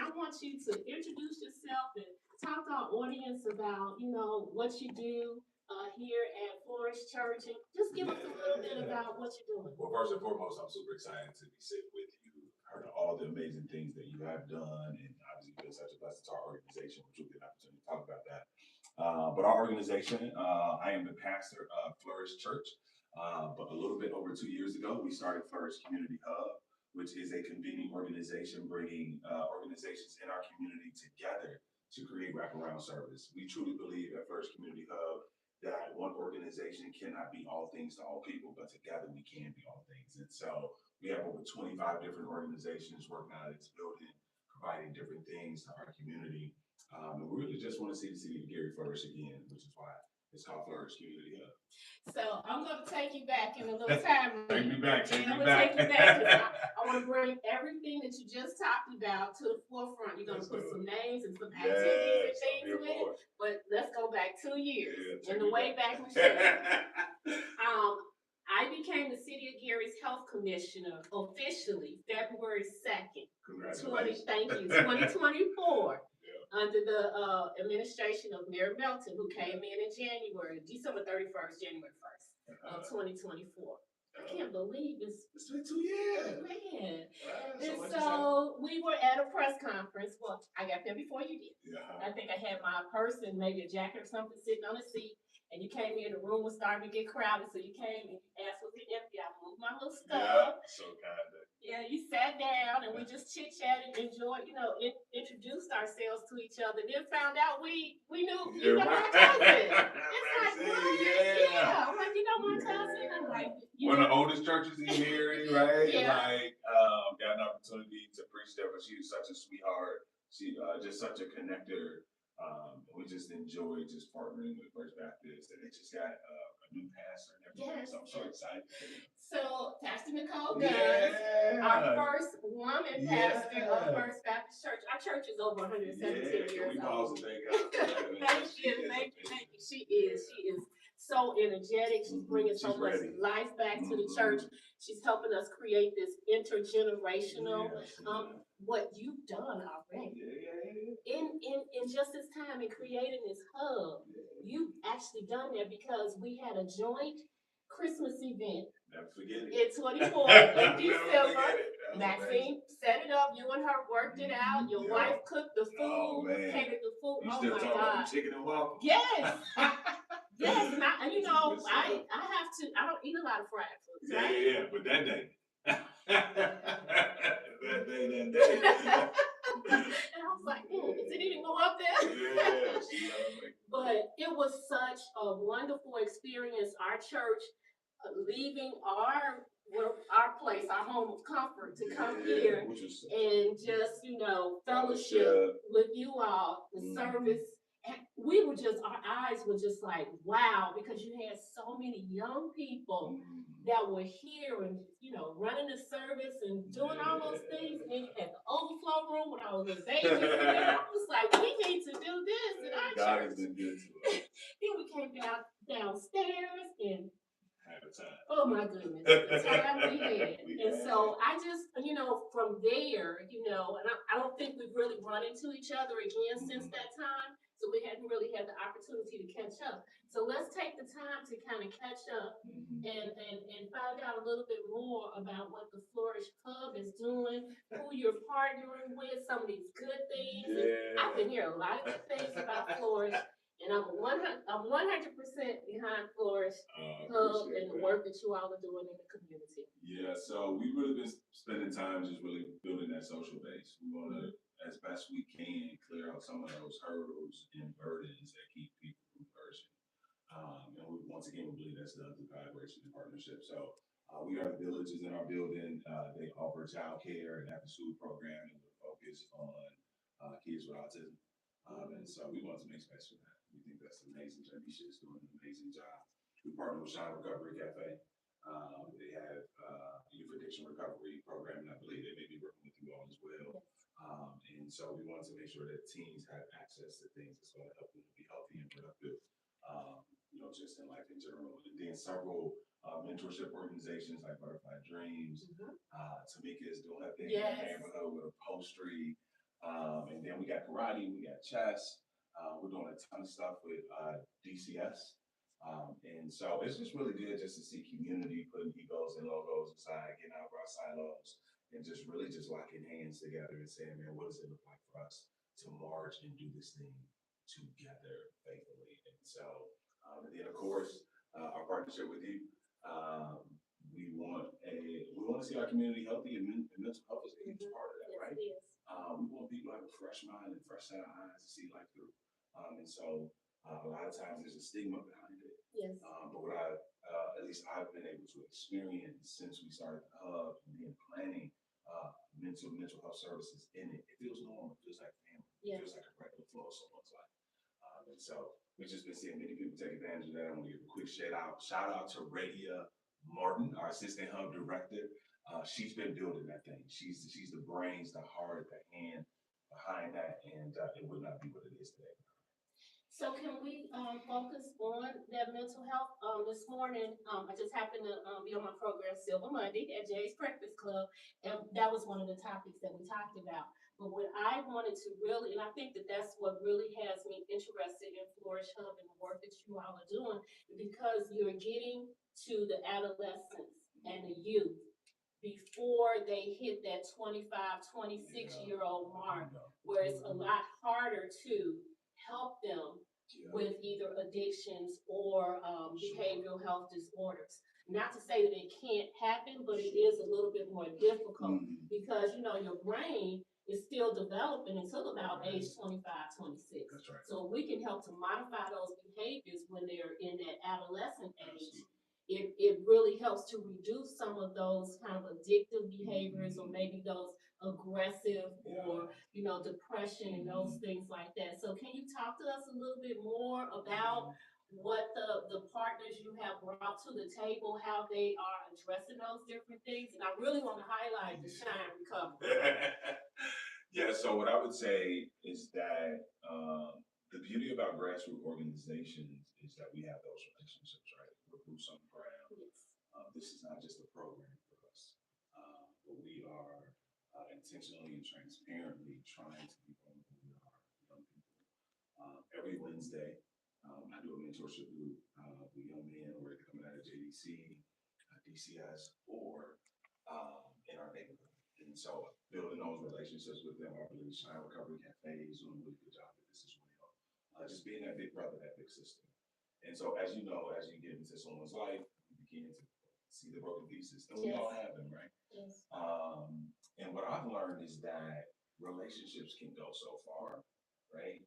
I want you to introduce yourself and talk to our audience about, what you do here at Flourish Church, and just give us a little bit about what you're doing. Well, first and foremost, I'm super excited to be sitting with you. Heard of all the amazing things that you have done, and obviously been such a blessing to our organization, which we'll get an opportunity to talk about that. But our organization, I am the pastor of Flourish Church. But a little bit over 2 years ago, we started Flourish Community Hub, which is a convening organization bringing organizations in our community together to create wraparound service. We truly believe at Flourish Community Hub that one organization cannot be all things to all people, but together we can be all things. And so we have over 25 different organizations working out of this building, providing different things to our community. And we really just want to see the city of Gary flourish again, which is why it's called Flourish Community Hub. So I'm going to take you back in a little time. Take me back. I want to bring everything that you just talked about to the forefront. You're going to put some names and some activities and things with it. But let's go back 2 years in the way back machine. I became the City of Gary's Health Commissioner officially February 2nd. Congratulations. 2024. Under the administration of Mayor Melton, who came in December 31st, January 1st of 2024. I can't believe it's been 2 years. Man. And so we were at a press conference. Well, I got there before you did. I think I had my purse and maybe a jacket or something sitting on a seat. And you came in, the room was starting to get crowded. So you came and you asked, was it empty? I moved my little stuff. Yeah, so kind of. Yeah, you sat down and we just chit-chatted, enjoyed, introduced ourselves to each other. Then found out we knew you were my cousin. It's like, what? Yeah. I'm like, my cousin. I'm like, one of the oldest churches in Gary, right? Yeah. Like, got an opportunity to preach there, but she was such a sweetheart. She just such a connector. We just enjoyed just partnering with First Baptist, and they just got a new pastor and everything. Yes. So I'm so excited. So Pastor Nicole Guns, our first woman pastor of First Baptist Church. Our church is over 117 years old. Thank you. She is so energetic. She's bringing so much life back to the church. She's helping us create this intergenerational. What you've done already in just this time in creating this hub, you've actually done that because we had a joint Christmas event. Never forget it. In 24 in December. Maxine set it up. You and her worked it out. Your wife cooked the food, catered the food. You still talking about the chicken and waffles? Yes. Yes, and I have to. I don't eat a lot of fried foods. Right? Yeah, but that day. that day. And I was like, is it even go up there? Yeah. But it was such a wonderful experience. Our church leaving our place, our home of comfort, to come here and just, fellowship with you all, the service. We were just, our eyes were just like, wow, because you had so many young people that were here and, running the service and doing all those things. And then you had the overflow room when I was a baby. And I was like, we need to do this in our God church. has been good to us. Then we came downstairs and had a time. Oh my goodness, the time we had. And so I just, from there, and I don't think we've really run into each other again since that time. So we hadn't really had the opportunity to catch up. So let's take the time to kind of catch up and find out a little bit more about what the Flourish Hub is doing, who you're partnering with, some of these good things. Yeah. I've been hearing a lot of good things about Flourish. And I'm 100% behind Flourish Hub and the work that you all are doing in the community. Yeah, so we've really been spending time just really building that social base. We want to, as best we can, clear out some of those hurdles and burdens that keep people from flourishing. And once again, we believe that's done through collaboration and partnership. So we are the villages in our building. They offer childcare and after-school programming with a focus on kids with autism. And so we want to make space for that. We think that's amazing. Janisha is doing an amazing job. We partner with Shine Recovery Cafe. They have youth addiction recovery program, and I believe they may be working with you all as well. And so we want to make sure that teens have access to things that's going to help them to be healthy and productive, just in life in general. And then several mentorship organizations like Butterfly Dreams. Tamika is doing her thing in the neighborhood with upholstery. And then we got karate, we got chess. We're doing a ton of stuff with DCS. And so it's just really good just to see community putting egos and logos aside, getting out of our silos, and just really just locking hands together and saying, man, what does it look like for us to march and do this thing together faithfully? And so, and then of course, our partnership with you, we want to see our community healthy, and mental health is a huge part of that, right? Yes. We want people to have a fresh mind and fresh set of eyes to see life through. And so a lot of times there's a stigma behind it. Yes. But what at least I've been able to experience since we started the hub and then planning mental health services in it, it feels normal. It feels like family. Yes. It feels like a regular flow of someone's life. And so we've just been seeing many people take advantage of that. I want to give a quick shout out to Radia Martin, our assistant hub director. She's been building that thing. She's the brains, the heart, the hand behind that, and it would not be what it is today. So can we focus on that mental health? This morning, I just happened to be on my program Silver Monday at Jay's Breakfast Club, and that was one of the topics that we talked about. But what I wanted to really, and I think that that's what really has me interested in Flourish Hub and the work that you all are doing, because you're getting to the adolescents and the youth before they hit that 25, 26-year-old mark, where it's a lot harder to help them with either addictions or behavioral health disorders. Not to say that it can't happen, but it is a little bit more difficult because, your brain is still developing until about age 25, 26. That's right. So if we can help to modify those behaviors when they're in that adolescent age, it really helps to reduce some of those kind of addictive behaviors or maybe those aggressive or, depression and those things like that. So can you talk to us a little bit more about what the partners you have brought to the table, how they are addressing those different things? And I really want to highlight the Shine Recovery. Yeah, so what I would say is that the beauty about grassroots organizations is that we have those relationships, right? We're boots on the ground. Yes. This is not just a program for us, but we are intentionally and transparently trying to be vulnerable with our young people. Every Wednesday, I do a mentorship group with young men who are coming out of JDC, DCS, or in our neighborhood. And so building those relationships with them, I believe Shine Recovery Cafe is doing a really good job at this as well. Just being that big brother, that big sister. And so as you know, as you get into someone's life, you begin to see the broken pieces. And we all have them, right? Yes. And what I've learned is that relationships can go so far, right?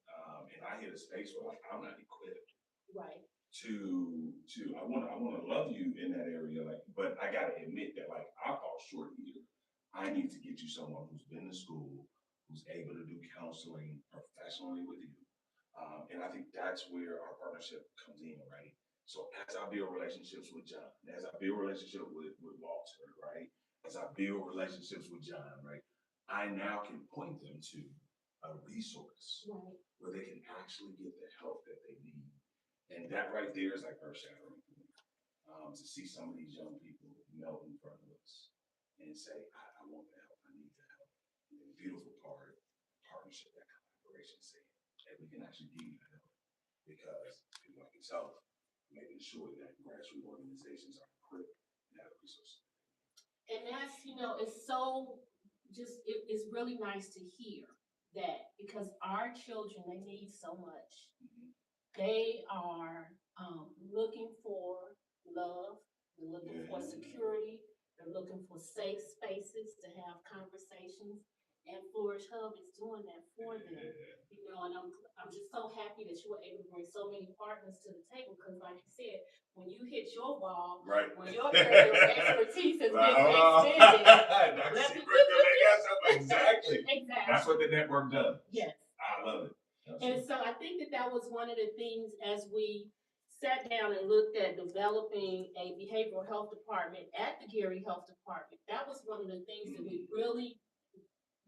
And I hit a space where I'm not equipped. Right. I want to love you in that area, but I gotta admit that I fall short here. I need to get you someone who's been to school, who's able to do counseling professionally with you. And I think that's where our partnership comes in, right? So as I build relationships with John, as I build relationships with Walter, right? As I build relationships with John, right? I now can point them to a resource where they can actually get the help that they need. And that right there is like earth-shattering for me. To see some of these young people melt in front of us and say, I want the help, I need the help. And the beautiful part, partnership, that collaboration, saying, hey, we can actually give you the help. Because people like yourself, making sure that grassroots organizations are equipped and have resources. And that's, it's so it's really nice to hear that, because our children, they need so much. They are looking for love, they're looking for security, they're looking for safe spaces to have conversations, and Flourish Hub is doing that for them. And I'm just so happy that you were able to bring so many partners to the table, because like you said, when you hit your wall, right, when your area of expertise has been extended, exactly. That's what the network does. Yes. I love it. And so I think that was one of the things as we sat down and looked at developing a behavioral health department at the Gary Health Department. That was one of the things that we really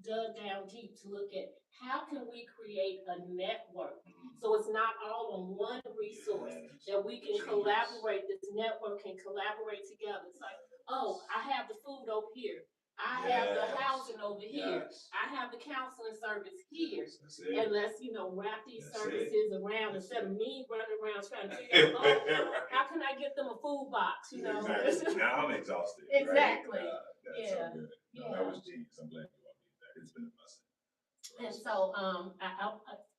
dug down deep to look at. How can we create a network so it's not all on one resource, that we can collaborate, this network can collaborate together. It's like, oh, I have the food over here. I have the Yes. housing over here. Yes. I have the counseling service here. Yes, that's it. And let's, wrap these That's services around That's instead of it. me running around trying to figure out, Right. how can I get them a food box, Exactly. Now I'm exhausted. Exactly. Right? That's so good. No, that was genius. I'm glad you all did that. It's been a blessing. And so,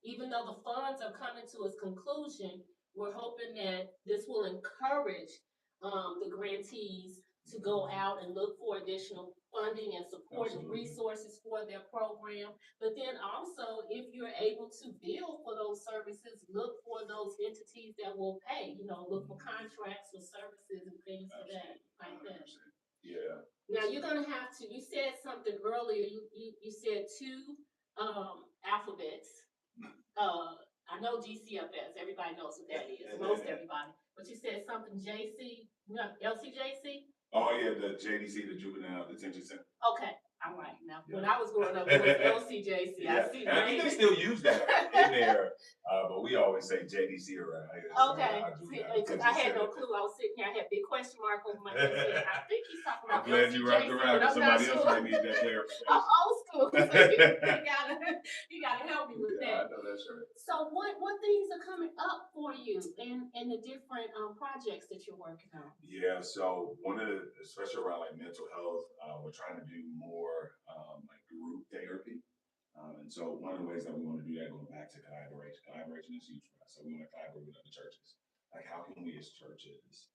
even though the funds are coming to its conclusion, we're hoping that this will encourage the grantees to go out and look for additional funding and support and resources for their program. But then also, if you're able to bill for those services, look for those entities that will pay. Look for contracts for services and things like that. Yeah. Now you're gonna have to. You said something earlier. You said two alphabets. I know GCFS. Everybody knows what that is. Most everybody. But you said something JC. No, LCJC. Oh yeah, the JDC, the Juvenile Detention Center. Okay. All right. Now, when I was growing up, it was LCJC. Yeah. I see. And I think they still use that in there, but we always say JDC around here. Okay. Because I had no clue. I was sitting here. I had a big question mark over my head. I think he's talking about. I'm glad you wrapped around. Somebody else may need that clarification. I'm old school, so you gotta help me with that. I know that's right. So what things are coming up for you in the different projects that you're working on? Yeah, so one of the, especially around like mental health, we're trying to do more like group therapy. And so one of the ways that we want to do that, going back to collaboration is huge for us. So we want to collaborate with other churches. Like how can we as churches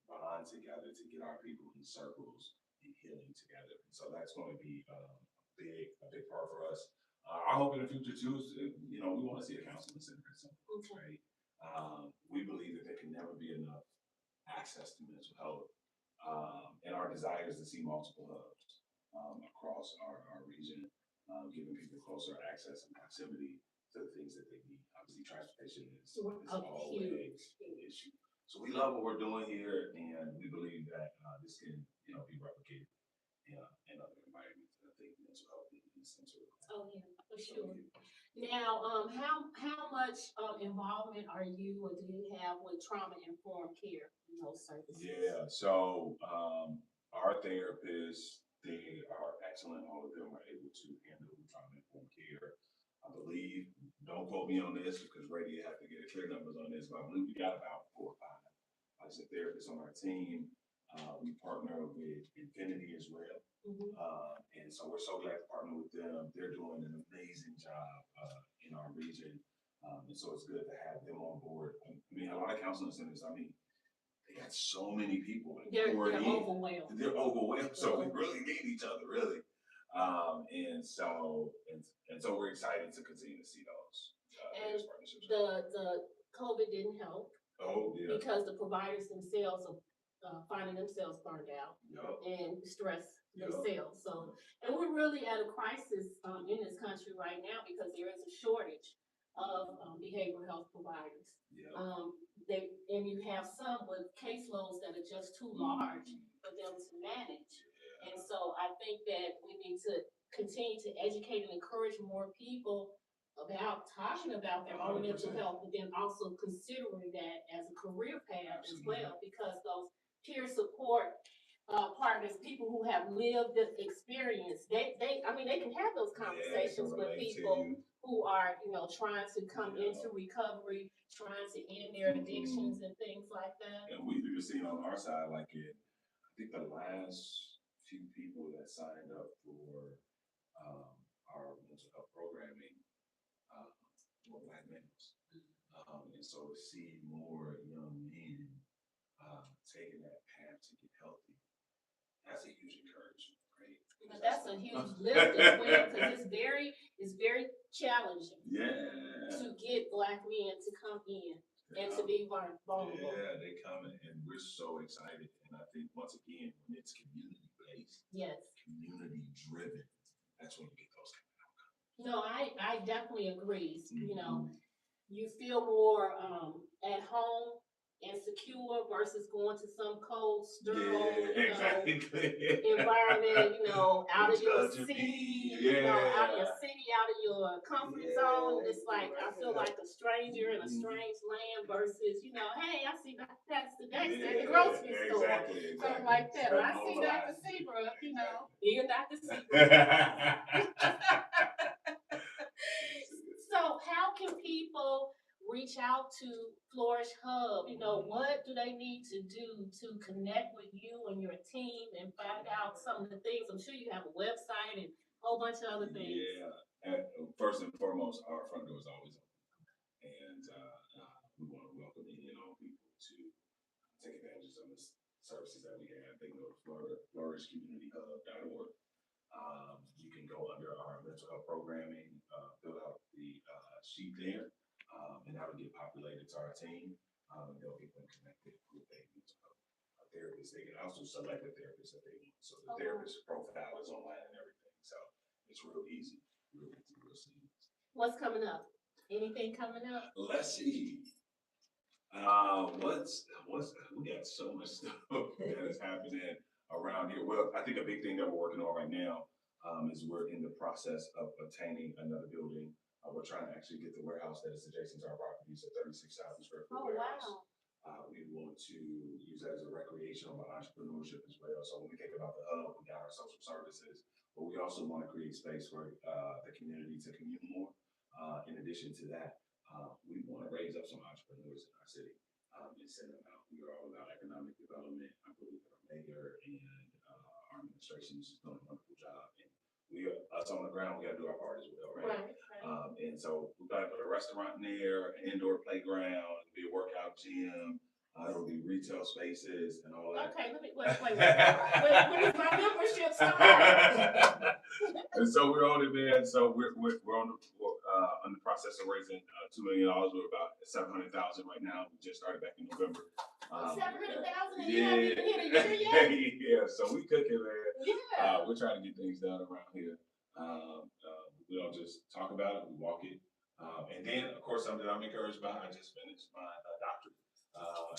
bond together to get our people in circles and healing together? And so that's going to be a big part for us. Our hope in the future too is, we want to see a counseling center at some point, right? We believe that there can never be enough access to mental health, and our desire is to see multiple hubs across our region, giving people closer access and proximity to the things that they need. Obviously, transportation is always an issue. So we love what we're doing here, and we believe that this can, be replicated in other environments. And I think mental health is some sort of. Oh yeah, for sure. Now, how much involvement are you or do you have with trauma-informed care in those services? Yeah, so our therapists, they are excellent. All of them are able to handle trauma-informed care. I believe, don't quote me on this because Brady have to get clear numbers on this, but I believe we got about 4 or 5 licensed therapists on our team. We partner with Infinity as well. Mm-hmm. And so we're so glad to partner with them. They're doing an amazing job in our region. And so it's good to have them on board. I mean, a lot of counseling centers, they got so many people. They're overwhelmed. They're overwhelmed. So we really need each other, really. And so we're excited to continue to see those partnerships. The COVID didn't help. Oh, yeah. Because the providers themselves are finding themselves burned out and stressed themselves. So, and we're really at a crisis in this country right now because there is a shortage of behavioral health providers. And you have some with caseloads that are just too large for them to manage. And so I think that we need to continue to educate and encourage more people about talking about their own mental health, but then also considering that as a career path as well, because those peer support partners, people who have lived this experience, they can have those conversations with people who are, trying to come into recovery, trying to end their addictions and things like that. And we've even seen on our side, I think the last few people that signed up for our mental health programming were Black males. And so to see more young men taking that path to get healthy, that's a huge encouragement, right? But that's a huge lift as well, because it's very challenging to get Black men to come in and to be vulnerable. Yeah, they're coming, and we're so excited. And I think once again, when it's community-based, community-driven, that's when you get those kind of outcomes. No, I definitely agree. You feel more at home insecure versus going to some cold, sterile, exactly. environment, out of your Judge city, me. out of your city, out of your comfort zone. It's like, I feel like a stranger in a strange land versus, hey, I see Pastor Dexter at the grocery store. Exactly. Something like that. Or I see Dr. Seabrook, being Dr. Seabrook. So how can people reach out to Flourish Hub? What do they need to do to connect with you and your team and find out some of the things? I'm sure you have a website and a whole bunch of other things. Yeah. First and foremost, our front door is always open. And we want to welcome all people to take advantage of some of the services that we have. They can go to flourishcommunityhub.org. You can go under our mental health programming, fill out the sheet there, and that will get populated to our team. They'll get them connected with a mental health therapist. They can also select a therapist that they want. So the therapist profile is online and everything. So it's real easy, real seamless. What's coming up? Anything coming up? Let's see. We got so much stuff that is happening around here. Well, I think a big thing that we're working on right now is we're in the process of obtaining another building. We're trying to actually get the warehouse that is adjacent to our properties, a 36,000 square foot warehouse. Wow. We want to use that as a recreational entrepreneurship as well. So when we think about the hub, we got our social services, but we also want to create space for the community to commune more. In addition to that, we want to raise up some entrepreneurs in our city and send them out. We are all about economic development. I believe that our mayor and our administration is doing a wonderful job. And us on the ground, we got to do our part as well, right? And so we've got to put a restaurant in there, an indoor playground, be a workout gym. It'll be retail spaces and all that. Okay, wait. When does my membership start? And so we're on it, man. So we're on the process of raising $2 million. We're about 700,000 right now. We just started back in November. 700,000, and you haven't even hit a year yet. Yeah, so we cooking, man. Yeah. We're trying to get things done around here. We don't just talk about it; we walk it. And then, of course, something I'm encouraged by. I just finished my doctorate.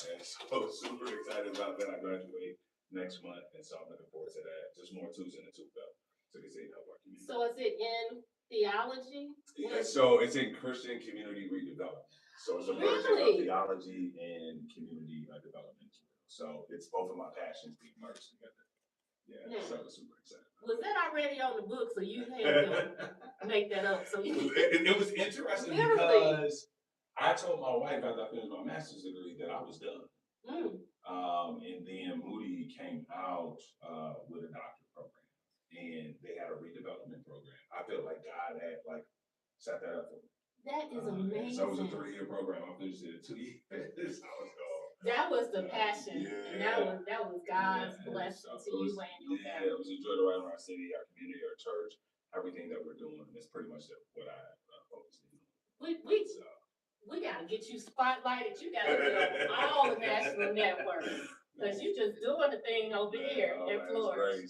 And so super excited about that. I graduate next month, and so I'm looking forward to that. Just more tools in the tool belt to continue to help our community. So is it in theology? Yeah, so it's in Christian community redevelopment. So it's a merging of theology and community development. So it's both of my passions being merged together. Yeah, so it's super exciting. Was that already on the book, so you had to make that up? So it was interesting because I told my wife after I finished my master's degree that I was done. And then Moody came out with a doctorate program, and they had a redevelopment program. I feel like God had set that up for me. That is amazing. So it was a 3-year program. I finished it in 2 years. That was the passion, and that was God's blessing to you and your family. Yeah, it was enjoyed around our city, our community, our church, everything that we're doing. That's pretty much what I focus on. We gotta get you spotlighted. You gotta do all the national networks, because you just doing the thing over here in Florida.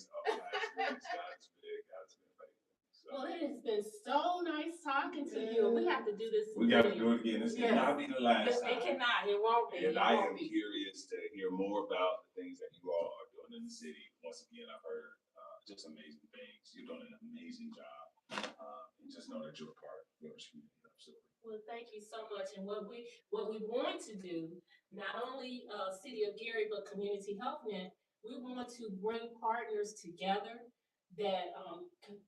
Well, it has been so nice talking to you. We have to do this. We got to do it again. This cannot be the last time. It cannot. It won't be. And I am curious to hear more about the things that you all are doing in the city. Once again, I've heard just amazing things. You're doing an amazing job. And just know that you're a part of Flourish Community Hub. Well, thank you so much. And what we want to do, not only City of Gary, but Community HealthNet, we want to bring partners together that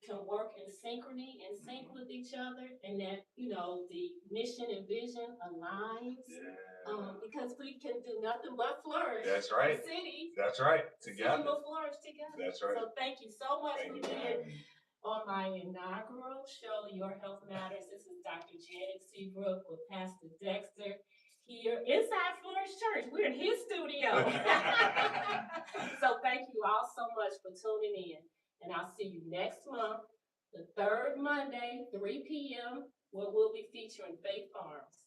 can work in synchrony and sync with each other, and that the mission and vision aligns. Because we can do nothing but flourish. That's right. The city. That's right. Together. We will flourish together. That's right. So thank you so much for being on my inaugural show, Your Health Matters. This is Dr. Janet Seabrook with Pastor Dexter here inside Flourish Church. We're in his studio. So thank you all so much for tuning in. And I'll see you next month, the third Monday, 3 p.m., where we'll be featuring Faith Farms.